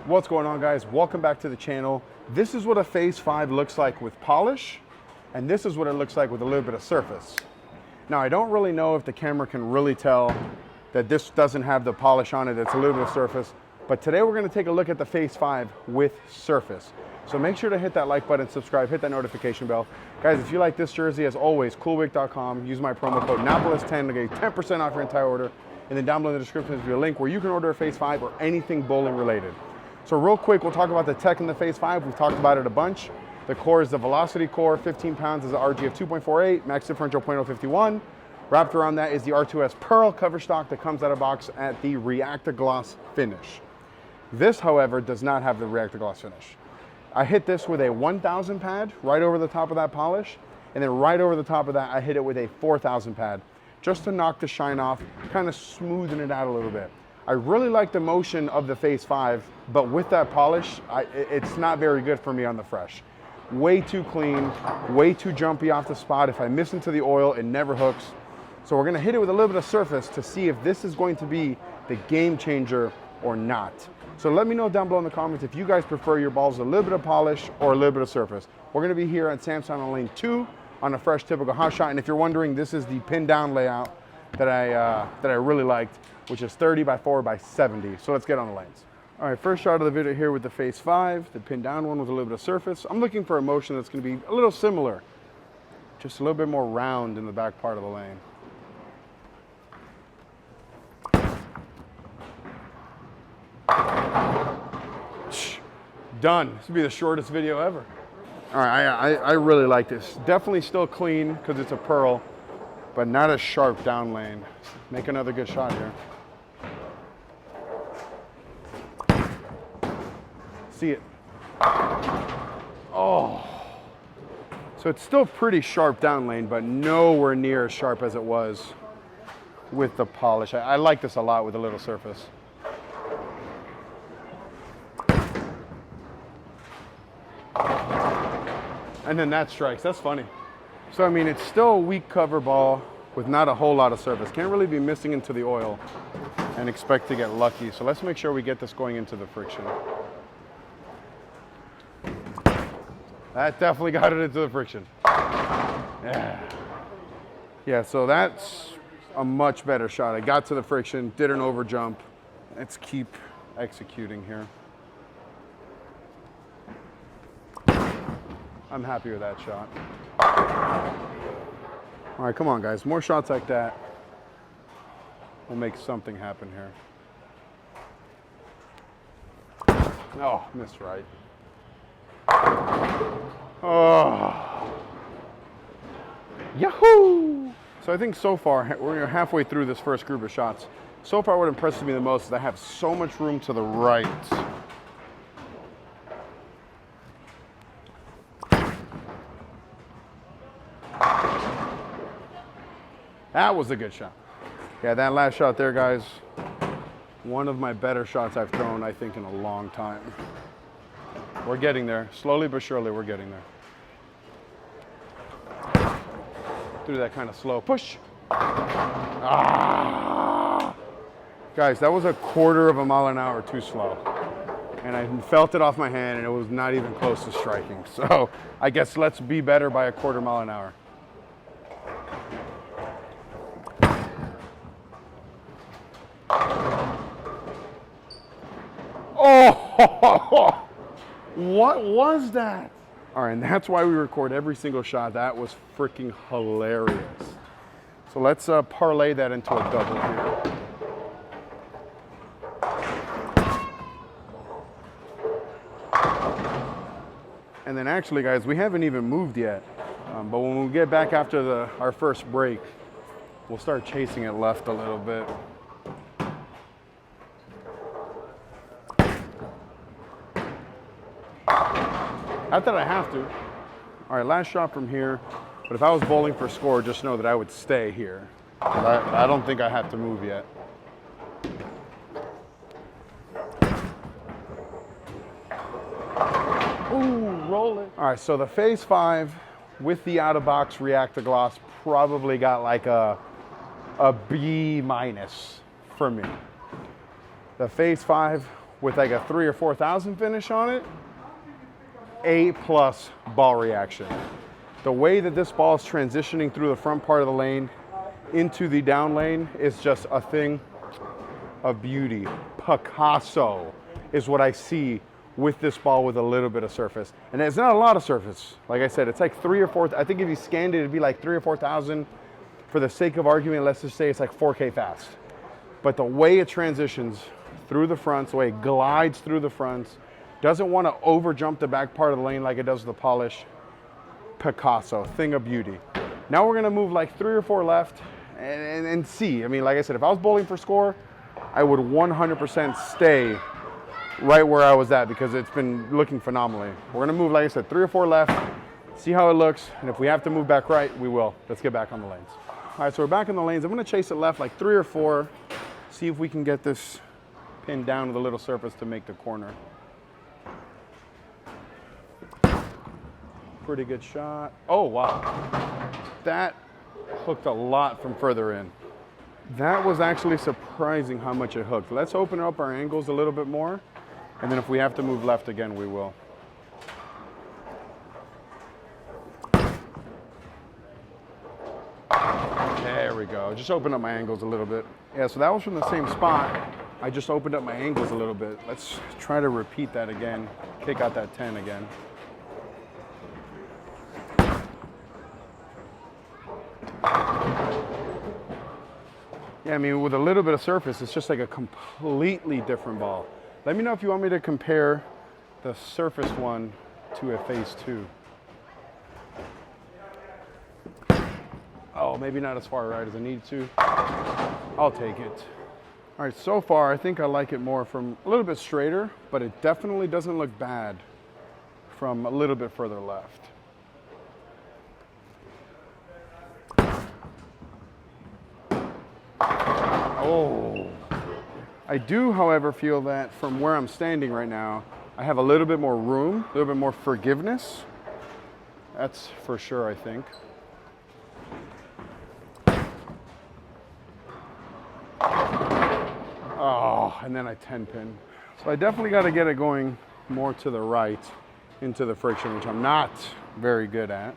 What's going on, guys? Welcome back to the channel. This is what a Phaze V looks like with polish, and this is what it looks like with a little bit of surface. Now, I don't really know if the camera can really tell that this doesn't have the polish on it, it's a little bit of surface, but today we're gonna take a look at the Phaze V with surface. So make sure to hit that like button, subscribe, hit that notification bell. Guys, if you like this jersey, as always, coolwick.com, use my promo code Napoles10 to get 10% off your entire order. And then down below in the description is a link where you can order a Phaze V or anything bowling related. So real quick, we'll talk about the tech in the Phaze V. We've talked about it a bunch. The core is the Velocity core, 15 pounds is the RGF 2.48, max differential 0.051. Wrapped around that is the R2S Pearl cover stock that comes out of box at the Reactor Gloss finish. This, however, does not have the Reactor Gloss finish. I hit this with a 1000 pad right over the top of that polish, and then right over the top of that, I hit it with a 4000 pad, just to knock the shine off, kind of smoothing it out a little bit. I really like the motion of the Phaze V, but with that polish, it's not very good for me on the fresh. Way too clean, way too jumpy off the spot. If I miss into the oil, it never hooks. So we're gonna hit it with a little bit of surface to see if this is going to be the game changer or not. So let me know down below in the comments if you guys prefer your balls a little bit of polish or a little bit of surface. We're gonna be here at Samsung on lane 2 on a fresh typical hot shot. And if you're wondering, this is the pin down layout that I really liked, which is 30 by 4 by 70. So let's get on the lanes. All right, first shot of the video here with the Phaze V, the pin down one with a little bit of surface. I'm looking for a motion that's gonna be a little similar, just a little bit more round in the back part of the lane. Done. This will be the shortest video ever. All right, I really like this. Definitely still clean because it's a pearl, but not a sharp down lane. Make another good shot here. See it. Oh. So it's still pretty sharp down lane, but nowhere near as sharp as it was with the polish. I like this a lot with a little surface. And then that strikes, that's funny. So I mean, it's still a weak cover ball with not a whole lot of surface. Can't really be missing into the oil and expect to get lucky. So let's make sure we get this going into the friction. That definitely got it into the friction. Yeah, so that's a much better shot. I got to the friction, did an over jump. Let's keep executing here. I'm happy with that shot. All right, come on, guys. More shots like that. We'll make something happen here. Oh, missed right. Oh. Yahoo! So I think so far, we're halfway through this first group of shots. So far, what impresses me the most is I have so much room to the right. That was a good shot. Yeah, that last shot there, guys, one of my better shots I've thrown, I think, in a long time. We're getting there. Slowly but surely, we're getting there. Through that kind of slow push. Ah! Guys, that was a quarter of a mile an hour too slow. And I felt it off my hand, and it was not even close to striking. So I guess let's be better by a quarter mile an hour. Oh, what was that? All right, and that's why we record every single shot. That was freaking hilarious. So let's parlay that into a double here. And then actually, guys, we haven't even moved yet. But when we get back after our first break, we'll start chasing it left a little bit. Not that I have to. All right, last shot from here. But if I was bowling for score, just know that I would stay here. I don't think I have to move yet. Ooh, roll it. All right, so the Phaze V with the out-of-box Reactor Gloss probably got like a B- for me. The Phaze V with like a 3,000 or 4,000 finish on it, A+ ball reaction. The way that this ball is transitioning through the front part of the lane into the down lane is just a thing of beauty. Picasso is what I see with this ball with a little bit of surface. And it's not a lot of surface. Like I said, it's like 3,000 or 4,000. I think if you scanned it, it'd be like 3,000 or 4,000. For the sake of argument, let's just say it's like 4K fast. But the way it transitions through the fronts, the way it glides through the fronts, doesn't want to over jump the back part of the lane like it does the polish. Picasso, thing of beauty. Now we're gonna move like 3 or 4 left and see. I mean, like I said, if I was bowling for score, I would 100% stay right where I was at because it's been looking phenomenally. We're gonna move, like I said, 3 or 4 left, see how it looks, and if we have to move back right, we will. Let's get back on the lanes. All right, so we're back in the lanes. I'm gonna chase it left like 3 or 4, see if we can get this pin down with a little surface to make the corner. Pretty good shot. Oh, wow. That hooked a lot from further in. That was actually surprising how much it hooked. Let's open up our angles a little bit more, and then if we have to move left again, we will. There we go. Just open up my angles a little bit. Yeah, so that was from the same spot. I just opened up my angles a little bit. Let's try to repeat that again. Kick out that 10 again. Yeah, I mean, with a little bit of surface, it's just like a completely different ball. Let me know if you want me to compare the surface one to a Phaze 2. Oh, maybe not as far right as I need to. I'll take it. All right, so far, I think I like it more from a little bit straighter, but it definitely doesn't look bad from a little bit further left. Oh, I do, however, feel that from where I'm standing right now, I have a little bit more room, a little bit more forgiveness. That's for sure, I think. Oh, and then I 10-pin. So I definitely got to get it going more to the right into the friction, which I'm not very good at.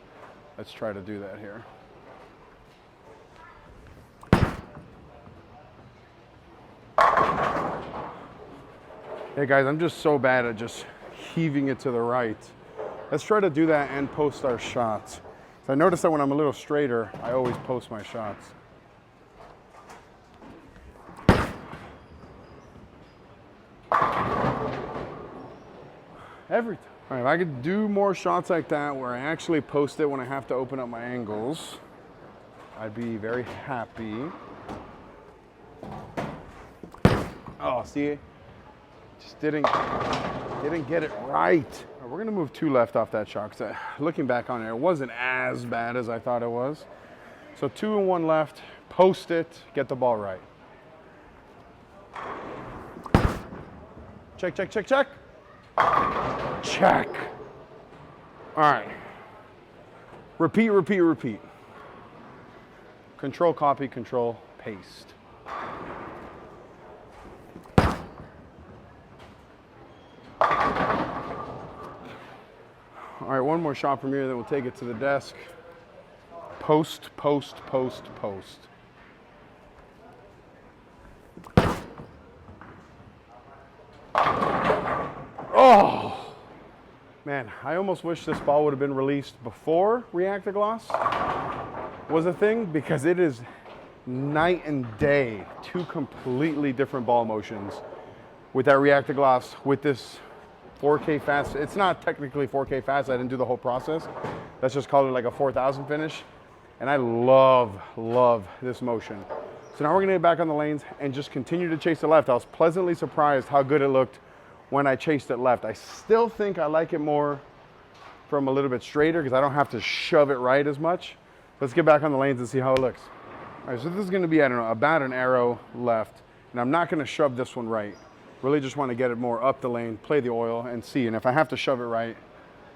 Let's try to do that here. Hey guys, I'm just so bad at just heaving it to the right. Let's try to do that and post our shots. So I noticed that when I'm a little straighter, I always post my shots. Every time. All right, if I could do more shots like that where I actually post it when I have to open up my angles, I'd be very happy. Oh, see? Just didn't get it right. We're gonna move 2 left off that shot because looking back on it, it wasn't as bad as I thought it was. So 2 and 1 left, post it, get the ball right. Check, check, check, check. Check. All right. Repeat, repeat, repeat. Control, copy, control, paste. All right, one more shot from here, then we'll take it to the desk. Post, post, post, post. Oh, man, I almost wish this ball would have been released before Reactor Gloss was a thing, because it is night and day, 2 completely different ball motions with that Reactor Gloss, with this 4K fast. It's not technically 4K fast. I didn't do the whole process. Let's just call it like a 4,000 finish. And I love this motion. So now we're gonna get back on the lanes and just continue to chase the left. I was pleasantly surprised how good it looked when I chased it left. I still think I like it more from a little bit straighter because I don't have to shove it right as much. Let's get back on the lanes and see how it looks. All right, so this is gonna be, I don't know, about an arrow left. And I'm not gonna shove this one right. Really just want to get it more up the lane, play the oil, and see. And if I have to shove it right,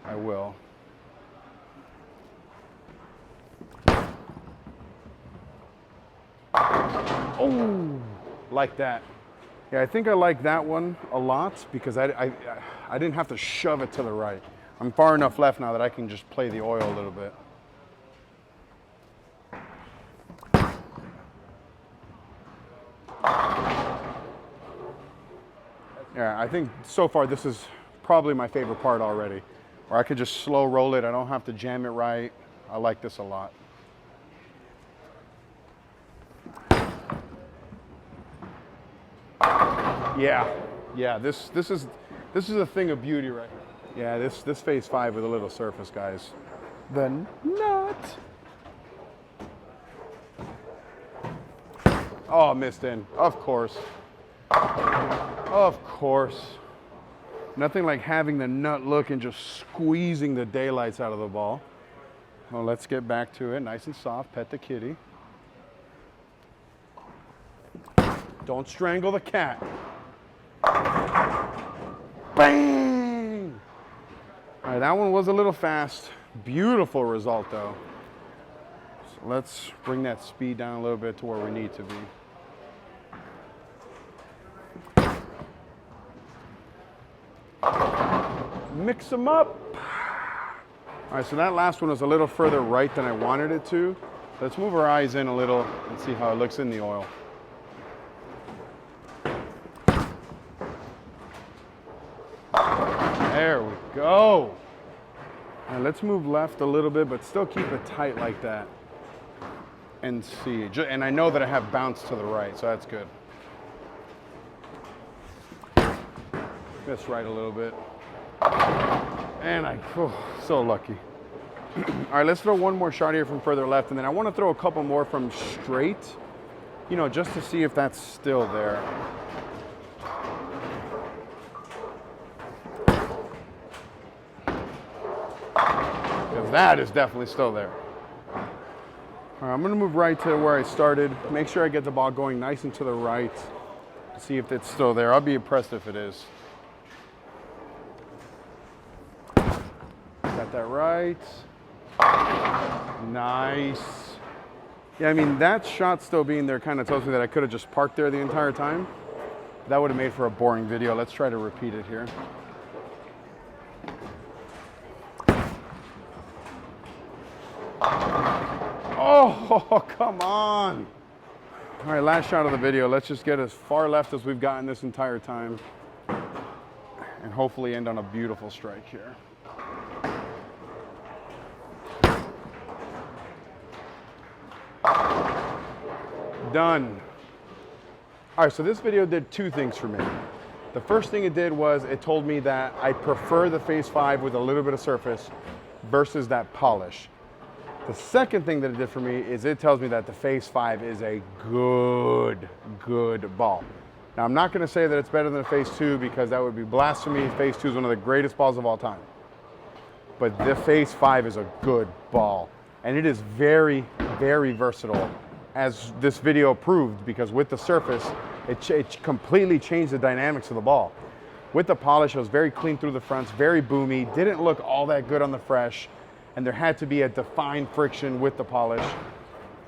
I will. Oh, like that. Yeah, I think I like that one a lot because I didn't have to shove it to the right. I'm far enough left now that I can just play the oil a little bit. Yeah, I think so far this is probably my favorite part already. Or I could just slow roll it. I don't have to jam it right. I like this a lot. Yeah, this is a thing of beauty right here. Yeah, this Phaze 5 with a little surface, guys. The nut. Oh, missed in. Of course. Of course. Nothing like having the nut look and just squeezing the daylights out of the ball. Well, let's get back to it. Nice and soft. Pet the kitty. Don't strangle the cat. Bang! All right, that one was a little fast. Beautiful result, though. So let's bring that speed down a little bit to where we need to be. Mix them up. All right, so that last one was a little further right than I wanted it to. Let's move our eyes in a little and see how it looks in the oil. There we go. Now let's move left a little bit, but still keep it tight like that. And see. And I know that I have bounce to the right, so that's good. Missed right a little bit. And so lucky. All right, let's throw one more shot here from further left, and then I want to throw a couple more from straight, you know, just to see if that's still there. Because that is definitely still there. All right, I'm going to move right to where I started. Make sure I get the ball going nice and to the right. See if it's still there. I'll be impressed if it is. Got that right. Nice. Yeah, I mean, that shot still being there kind of tells me that I could have just parked there the entire time. That would have made for a boring video. Let's try to repeat it here. Oh, come on. All right, last shot of the video. Let's just get as far left as we've gotten this entire time and hopefully end on a beautiful strike here. Done. All right, so this video did two things for me. The first thing it did was it told me that I prefer the Phaze 5 with a little bit of surface versus that polish. The second thing that it did for me is it tells me that the Phaze 5 is a good ball. Now, I'm not going to say that it's better than the Phaze 2 because that would be blasphemy. Phaze 2 is one of the greatest balls of all time. But the Phaze 5 is a good ball. And it is very, very versatile, as this video proved, because with the surface, it completely changed the dynamics of the ball. With the polish, it was very clean through the fronts, very boomy, didn't look all that good on the fresh, and there had to be a defined friction with the polish.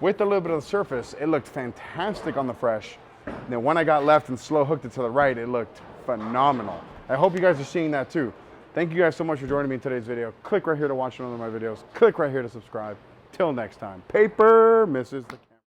With a little bit of the surface, it looked fantastic on the fresh. And then when I got left and slow hooked it to the right, it looked phenomenal. I hope you guys are seeing that too. Thank you guys so much for joining me in today's video. Click right here to watch another of my videos. Click right here to subscribe. Till next time. Paper misses the